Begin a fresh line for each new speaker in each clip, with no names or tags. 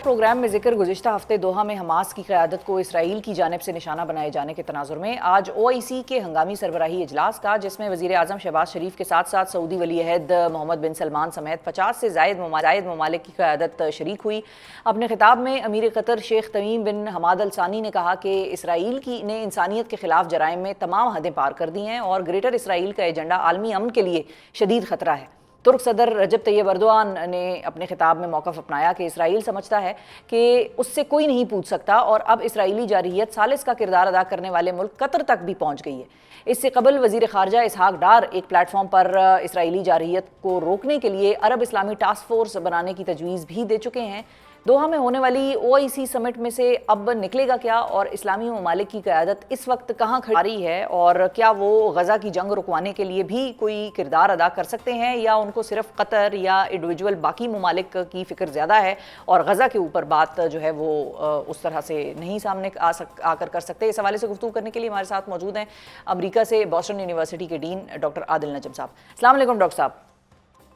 Programme میں ذکر گزشتہ ہفتے دوحہ میں حماس کی قیادت کو اسرائیل کی جانب سے نشانہ بنائے جانے کے تناظر میں آج OIC کے ہنگامی سربراہی اجلاس کا، جس میں وزیر اعظم شہباز شریف کے ساتھ ساتھ سعودی ولی عہد محمد بن سلمان سمیت 50 سے زائد ممالک کی قیادت شریک ہوئی۔ اپنے خطاب میں امیر قطر شیخ تمیم بن حماد ال ثانی نے کہا کہ اسرائیل نے انسانیت کے خلاف جرائم میں تمام حدیں پار کر دی ہیں اور گریٹر اسرائیل کا ایجنڈا عالمی امن کے لیے شدید خطرہ ہے۔ ترک صدر رجب طیب ایردوان نے اپنے خطاب میں موقف اپنایا کہ اسرائیل سمجھتا ہے کہ اس سے کوئی نہیں پوچھ سکتا اور اب اسرائیلی جارحیت ثالث کا کردار ادا کرنے والے ملک قطر تک بھی پہنچ گئی ہے۔ اس سے قبل وزیر خارجہ اسحاق ڈار ایک پلیٹ فارم پر اسرائیلی جارحیت کو روکنے کے لیے عرب اسلامی ٹاسک فورس بنانے کی تجویز بھی دے چکے ہیں۔ دوحہ میں ہونے والی OIC سمٹ میں سے اب نکلے گا کیا، اور اسلامی ممالک کی قیادت اس وقت کہاں کھڑی ہے، اور کیا وہ غزہ کی جنگ رکوانے کے لیے بھی کوئی کردار ادا کر سکتے ہیں، یا ان کو صرف قطر یا انڈیویجول باقی ممالک کی فکر زیادہ ہے اور غزہ کے اوپر بات جو ہے وہ اس طرح سے نہیں سامنے آ کر سکتے۔ اس حوالے سے گفتگو کرنے کے لیے ہمارے ساتھ موجود ہیں امریکہ سے بوسٹن یونیورسٹی کے ڈین ڈاکٹر عادل نجم صاحب۔ السلام علیکم ڈاکٹر صاحب۔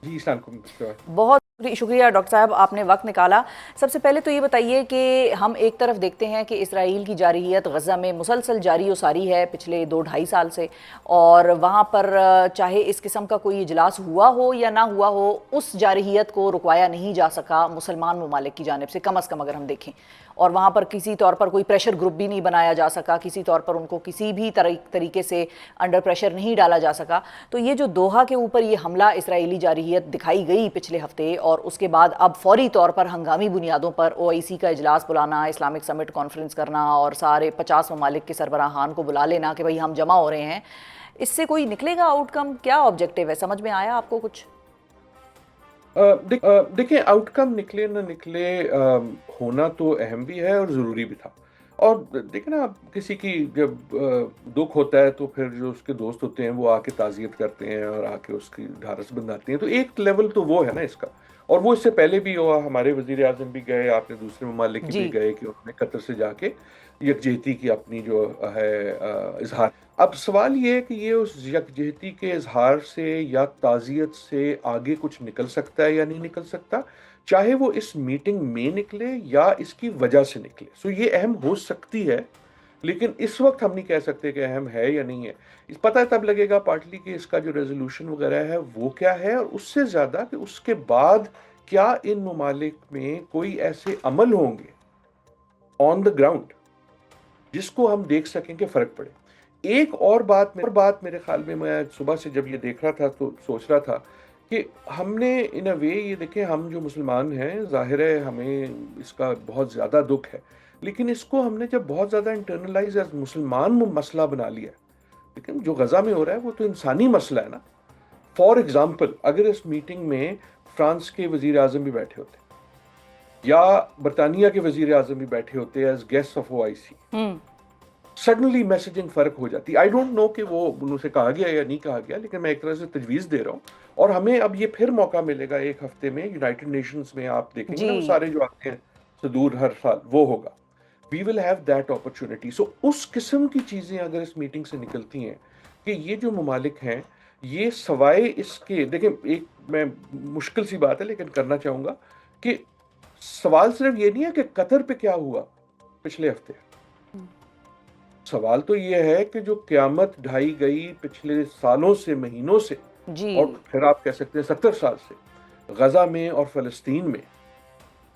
جی السلام علیکم۔
بہت شکریہ ڈاکٹر صاحب، آپ نے وقت نکالا۔ سب سے پہلے تو یہ بتائیے کہ ہم ایک طرف دیکھتے ہیں کہ اسرائیل کی جارحیت غزہ میں مسلسل جاری و ساری ہے پچھلے 2-2.5 سال سے، اور وہاں پر چاہے اس قسم کا کوئی اجلاس ہوا ہو یا نہ ہوا ہو، اس جارحیت کو رکوایا نہیں جا سکا مسلمان ممالک کی جانب سے، کم از کم اگر ہم دیکھیں، اور وہاں پر کسی طور پر کوئی پریشر گروپ بھی نہیں بنایا جا سکا، کسی طور پر ان کو کسی بھی طریقے سے انڈر پریشر نہیں ڈالا جا سکا۔ تو یہ جو دوحہ کے اوپر یہ حملہ اسرائیلی جارحیت دکھائی گئی پچھلے ہفتے، اور اس کے بعد اب فوری طور پر ہنگامی بنیادوں پر OIC کا اجلاس بلانا، اسلامک سمٹ کانفرنس کرنا اور سارے 50 ممالک کے سربراہان کو بلا لینا کہ بھئی ہم جمع ہو رہے ہیں، اس سے کوئی نکلے گا آؤٹ کم؟ کیا آبجیکٹیو ہے، سمجھ میں آیا آپ کو کچھ؟
دیکھیں، آؤٹ کم نکلے نہ نکلے ہونا تو اہم بھی ہے اور ضروری بھی تھا۔ اور دیکھیں نا، کسی کی جب دکھ ہوتا ہے تو پھر جو اس کے دوست ہوتے ہیں وہ آ کے تعزیت کرتے ہیں اور آ کے اس کی ڈھارس بندھاتے ہیں، تو ایک لیول تو وہ ہے نا اس کا۔ اور وہ اس سے پہلے بھی ہوا، ہمارے وزیر اعظم بھی گئے، آپ نے دوسرے ممالک کی بھی گئے کہ انہوں نے قطر سے جا کے یکجہتی کی اپنی جو ہے اظہار۔ اب سوال یہ ہے کہ یہ اس یکجہتی کے اظہار سے یا تعزیت سے آگے کچھ نکل سکتا ہے یا نہیں نکل سکتا، چاہے وہ اس میٹنگ میں نکلے یا اس کی وجہ سے نکلے۔ سو یہ اہم ہو سکتی ہے، لیکن اس وقت ہم نہیں کہہ سکتے کہ اہم ہے یا نہیں ہے۔ پتہ تب لگے گا پارٹلی کہ اس کا جو ریزولوشن وغیرہ ہے وہ کیا ہے، اور اس سے زیادہ کہ اس کے بعد کیا ان ممالک میں کوئی ایسے عمل ہوں گے آن دا گراؤنڈ جس کو ہم دیکھ سکیں کہ فرق پڑے۔ ایک اور بات میرے خیال میں صبح سے جب یہ دیکھ رہا تھا تو سوچ رہا تھا کہ ہم نے ان اے وے، یہ دیکھیں ہم جو مسلمان ہیں، ظاہر ہے ہمیں اس کا بہت زیادہ دکھ ہے، لیکن اس کو ہم نے جب بہت زیادہ انٹرنلائز ایز مسلمان مسئلہ بنا لیا ہے، لیکن جو غزہ میں ہو رہا ہے وہ تو انسانی مسئلہ ہے نا۔ فار ایگزامپل، اگر اس میٹنگ میں فرانس کے وزیر اعظم بھی بیٹھے ہوتے یا برطانیہ کے وزیر اعظم بھی بیٹھے ہوتے as guest of OIC، suddenly messaging فرق ہو جاتی۔ آئی ڈونٹ نو کہ وہ ان سے کہا گیا یا نہیں کہا گیا، لیکن میں ایک طرح سے تجویز دے رہا ہوں، اور ہمیں اب یہ پھر موقع ملے گا ایک ہفتے میں یونائٹڈ نیشنز میں، آپ دیکھیں گے نا وہ سارے جو آتے ہیں صدور ہر سال، وہ ہوگا۔ وی ول ہیو دیٹ اپرچونٹی۔ سو اس قسم کی چیزیں اگر اس میٹنگ سے نکلتی ہیں کہ یہ جو ممالک ہیں، یہ سوائے اس کے، دیکھیں ایک میں مشکل سی بات ہے لیکن کرنا چاہوں گا کہ سوال صرف یہ نہیں ہے کہ قطر پہ کیا ہوا پچھلے ہفتے، سوال تو یہ ہے کہ جو قیامت ڈھائی گئی پچھلے سالوں سے، مہینوں سے، اور پھر آپ کہہ سکتے ہیں 70 سال سے غزہ میں اور فلسطین میں،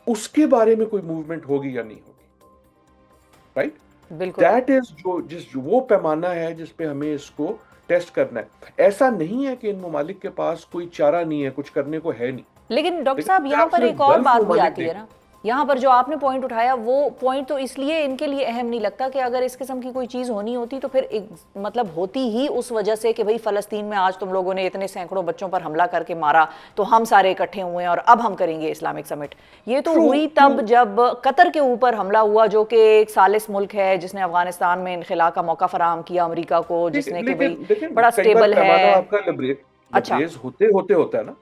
اس کے بارے میں کوئی موومنٹ ہوگی یا نہیں ہوگی، رائٹ؟
بالکل،
دیٹ از وہ پیمانہ ہے جس پہ ہمیں اس کو ٹیسٹ کرنا ہے۔ ایسا نہیں ہے کہ ان ممالک کے پاس کوئی چارہ نہیں ہے، کچھ کرنے کو ہے نہیں۔
لیکن ڈاکٹر صاحب یہاں پر ایک اور بات بھی آتی ہے نا، یہاں پر جو آپ نے پوائنٹ اٹھایا وہ پوائنٹ تو اس لیے ان کے لیے اہم نہیں لگتا کہ اگر اس قسم کی کوئی چیز ہونی ہوتی تو پھر مطلب ہوتی ہی اس وجہ سے کہ بھئی فلسطین میں آج تم لوگوں نے اتنے سینکڑوں بچوں پر حملہ کر کے مارا تو ہم سارے اکٹھے ہوئے ہیں اور اب ہم کریں گے اسلامک سمٹ۔ یہ تو ہوئی تب جب قطر کے اوپر حملہ ہوا، جو کہ ایک ثالث ملک ہے جس نے افغانستان میں انخلا کا موقع فراہم کیا امریکہ کو، جس نے کہ بھئی بڑا سٹیبل ہے۔
آپ کا لبریز ہوتے ہوتا ہے نا،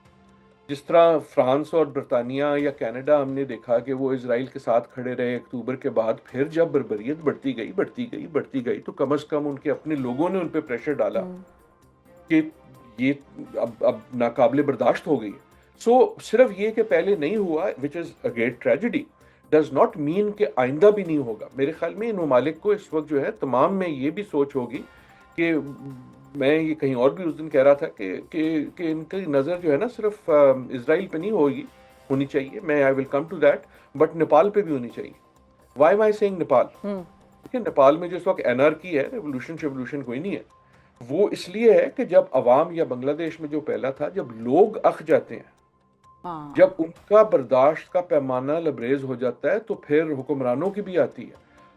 جس طرح فرانس اور برطانیہ یا کینیڈا ہم نے دیکھا کہ وہ اسرائیل کے ساتھ کھڑے رہے اکتوبر کے بعد، پھر جب بربریت بڑھتی گئی تو کم از کم ان کے اپنے لوگوں نے ان پہ پریشر ڈالا کہ یہ اب ناقابل برداشت ہو گئی ہے۔ سو صرف یہ کہ پہلے نہیں ہوا، which is a great tragedy, does not mean کہ آئندہ بھی نہیں ہوگا. میرے خیال میں ان ممالک کو اس وقت جو ہے تمام میں یہ بھی سوچ ہوگی کہ میں یہ کہیں اور بھی اس دن کہہ رہا تھا کہ ان کی نظر جو ہے نا صرف اسرائیل پہ نہیں ہونی چاہیے. میں I will come to that, but Nepal پہ بھی ہونی چاہیے. Why am I seeing Nepal? دیکھیں نیپال میں جو اس وقت انارکی ہے, ریولیوشن کوئی نہیں ہے. وہ اس لیے ہے کہ جب عوام, یا بنگلہ دیش میں جو پہلا تھا, جب لوگ اخ جاتے ہیں, جب ان کا برداشت کا پیمانہ لبریز ہو جاتا ہے, تو پھر حکمرانوں کی بھی آتی ہے.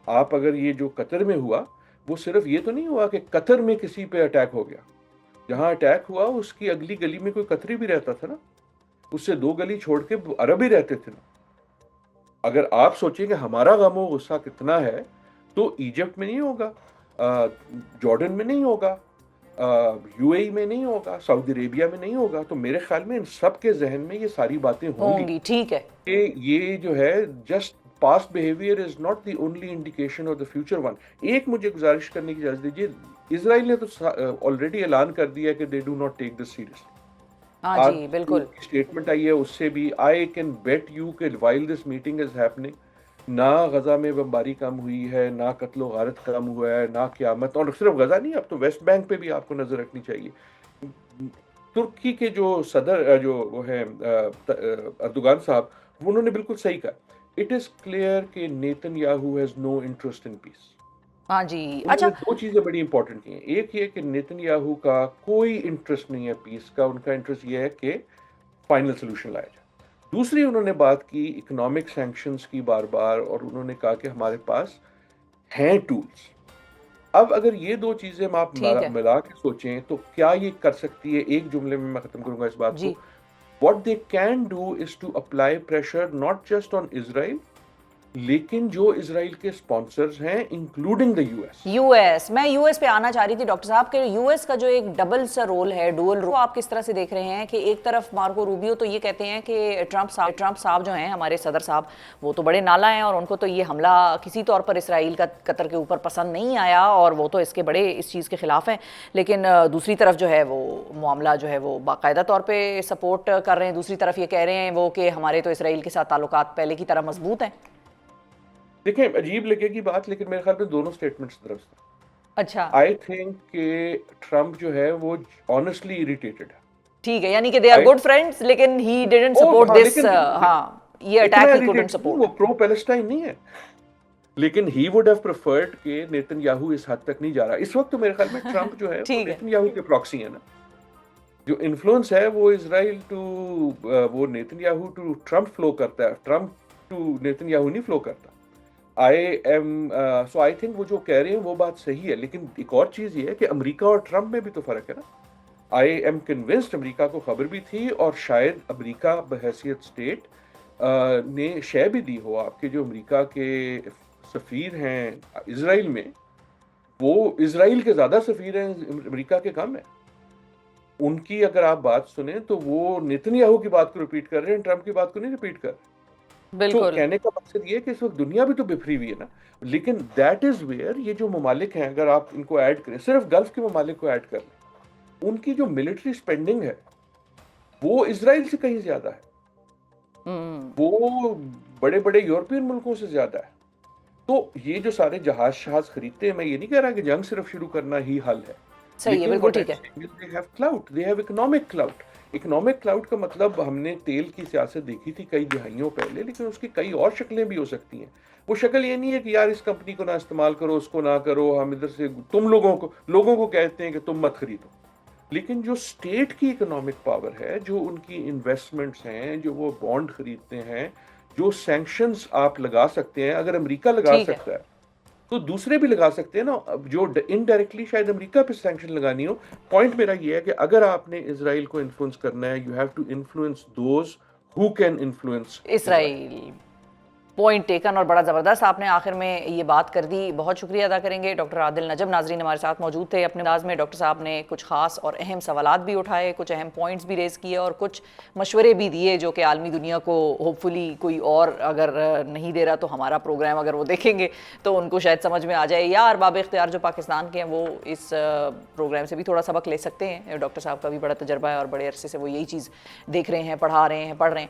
آپ اگر یہ جو قطر میں ہوا, وہ صرف یہ تو نہیں ہوا کہ قطر میں کسی پہ اٹیک ہو گیا. جہاں اٹیک ہوا اس کی اگلی گلی میں کوئی قطری بھی رہتا تھا نا, اس سے 2 گلی چھوڑ کے عرب ہی رہتے تھے نا. اگر آپ سوچیں کہ ہمارا غم و غصہ کتنا ہے, تو ایجپٹ میں نہیں ہوگا, جارڈن میں نہیں ہوگا, یو اے ای میں نہیں ہوگا, سعودی عربیہ میں نہیں ہوگا. تو میرے خیال میں ان سب کے ذہن میں یہ ساری باتیں ہوں گی.
ٹھیک ہے
کہ یہ جو ہے just past behaviour is not the only indication of the future one. ایک مجھے گزارش کرنے کی اجازت دیجیے, اسرائیل نے تو آلریڈی اعلان کر دیا کہ they do not take this seriously.
ہاں جی بالکل
اسٹیٹمنٹ آئی ہے اس سے بھی, آئی کین بیٹ یو کہ while this meeting is happening, نہ غزہ میں بمباری کم ہوئی ہے, نہ قتل و غارت کم ہوا ہے, نہ قیامت. اور صرف غزہ نہیں, اب تو ویسٹ بینک پہ بھی آپ کو نظر رکھنی چاہیے. ترکی کے جو صدر جو وہ ہے اردوغان صاحب, وہ انہوں نے بالکل صحیح کہا. اٹ از کلیئر کہ Netanyahu has no interest in peace.
ہاں جی.
اچھا, 2 چیزیں بڑی امپورٹنٹ کی ہیں. ایک یہ کہ نیتن یاہو کا کوئی انٹرسٹ نہیں ہے پیس کا, ان کا انٹرسٹ یہ ہے کہ فائنل سولوشن لایا جائے. دوسری انہوں نے بات کی اکنامک سینکشنز کی بار بار, اور انہوں نے کہا کہ ہمارے پاس ہیں ٹولز. اب اگر یہ 2 چیزیں آپ ملا کے سوچیں تو کیا یہ کر سکتی ہے؟ ایک جملے میں میں ختم کروں گا اس بات کو. What they can do is to apply pressure not just on Israel, لیکن جو اسرائیل کے سپانسرز ہیں انکلوڈنگ دا یو ایس.
میں یو ایس پہ آنا چاہ رہی تھی ڈاکٹر صاحب, کہ یو ایس کا جو ایک ڈبل سا رول ہے, ڈوئل رول, آپ کس طرح سے دیکھ رہے ہیں؟ کہ ایک طرف مارکو روبیو تو یہ کہتے ہیں کہ ٹرمپ صاحب جو ہیں ہمارے صدر صاحب, وہ تو بڑے نالا ہیں, اور ان کو تو یہ حملہ کسی طور پر اسرائیل کا قطر کے اوپر پسند نہیں آیا, اور وہ تو اس کے بڑے اس چیز کے خلاف ہیں. لیکن دوسری طرف جو ہے وہ معاملہ جو ہے وہ باقاعدہ طور پہ سپورٹ کر رہے ہیں. دوسری طرف یہ کہہ رہے ہیں وہ کہ ہمارے تو اسرائیل کے ساتھ تعلقات پہلے کی طرح مضبوط ہیں.
دیکھیں عجیب لگے گی بات, لیکن میرے خیال میں دونوں سٹیٹمنٹس درست ہیں.
اچھا,
آئی تھنک کہ ٹرمپ جو ہے وہ آنیسٹلی اریٹیٹڈ ہے.
ٹھیک ہے, یعنی کہ دے آر گڈ فرینڈز, لیکن ہی ڈیڈنٹ سپورٹ دس. ہاں, یہ اٹیک ہی کوڈنٹ سپورٹ.
وہ پرو پیلسٹائن نہیں ہے, لیکن ہی وڈ ہیو پریفرڈ کہ نیتن یاہو اس حد تک نہیں جا رہا. اس وقت تو میرے خیال میں ٹرمپ جو ہے وہ نیتن یاہو کے پراکسی ہے نا. جو انفلوئنس ہے وہ اسرائیل ٹو وہ Netanyahu to Trump follow کرتا ہے, ٹرمپ ٹو نیتن یاہو نہیں فلو کرتا. سو آئی تھنک وہ جو کہہ رہے ہیں وہ بات صحیح ہے. لیکن ایک اور چیز یہ ہے کہ امریکہ اور ٹرمپ میں بھی تو فرق ہے نا. آئی ایم کنونسڈ, امریکہ کو خبر بھی تھی, اور شاید امریکہ بحیثیت اسٹیٹ نے شے بھی دی ہو آپ کے جو امریکہ کے سفیر ہیں اسرائیل میں, وہ اسرائیل کے زیادہ سفیر ہیں, امریکہ کے کم ہیں. ان کی اگر آپ بات سنیں تو وہ نیتن یاہو کی بات کو ریپیٹ کر رہے ہیں, ٹرمپ کی بات کو نہیں ریپیٹ کر رہے. تو کہنے کا مقصد یہ ہے کہ اس وقت دنیا بھی تو بکھری ہوئی ہے نا. لیکن دیٹ از ویئر یہ جو ممالک ہیں, اگر آپ ان کو ایڈ کریں, صرف گلف کے ممالک کو ایڈ کر لیں, ان کی جو ملٹری سپینڈنگ ہے وہ اسرائیل سے کہیں زیادہ ہے, وہ بڑے بڑے یورپین ملکوں سے زیادہ ہے. تو یہ جو سارے جہاز خریدتے ہیں, میں یہ نہیں کہہ رہا کہ جنگ صرف شروع کرنا ہی حل ہے.
صحیح ہے, بالکل ٹھیک ہے.
they have clout, they have economic clout. Economic cloud کا مطلب ہم نے تیل کی سیاست دیکھی تھی کئی دہائیوں پہلے, لیکن اس کی کئی اور شکلیں بھی ہو سکتی ہیں. وہ شکل یہ نہیں ہے کہ یار اس کمپنی کو نہ استعمال کرو, اس کو نہ کرو, ہم ادھر سے تم لوگوں کو کہتے ہیں کہ تم مت خریدو. لیکن جو اسٹیٹ کی اکنامک پاور ہے, جو ان کی انویسٹمنٹس ہیں, جو وہ بانڈ خریدتے ہیں, جو سینکشنز آپ لگا سکتے ہیں, اگر امریکہ لگا سکتا ہے تو دوسرے بھی لگا سکتے ہیں نا, جو انڈائریکٹلی شاید امریکہ پہ سینکشن لگانی ہو. پوائنٹ میرا یہ ہے کہ اگر آپ نے اسرائیل کو انفلوئنس کرنا ہے, you have to influence those who can influence
Israel. Point taken, اور بڑا زبردست آپ نے آخر میں یہ بات کر دی. بہت شکریہ ادا کریں گے ڈاکٹر عادل نجم. ناظرین ہمارے ساتھ موجود تھے. اپنے انداز میں ڈاکٹر صاحب نے کچھ خاص اور اہم سوالات بھی اٹھائے, کچھ اہم پوائنٹس بھی ریز کیے, اور کچھ مشورے بھی دیے جو کہ عالمی دنیا کو ہوپ فلی کوئی اور اگر نہیں دے رہا تو ہمارا پروگرام اگر وہ دیکھیں گے تو ان کو شاید سمجھ میں آ جائے, یا ارباب اختیار جو پاکستان کے ہیں وہ اس پروگرام سے بھی تھوڑا سبق لے سکتے ہیں. ڈاکٹر صاحب کا بھی بڑا تجربہ ہے اور بڑے عرصے سے وہ یہی چیز دیکھ رہے ہیں, پڑھا رہے ہیں, پڑھ رہے ہیں.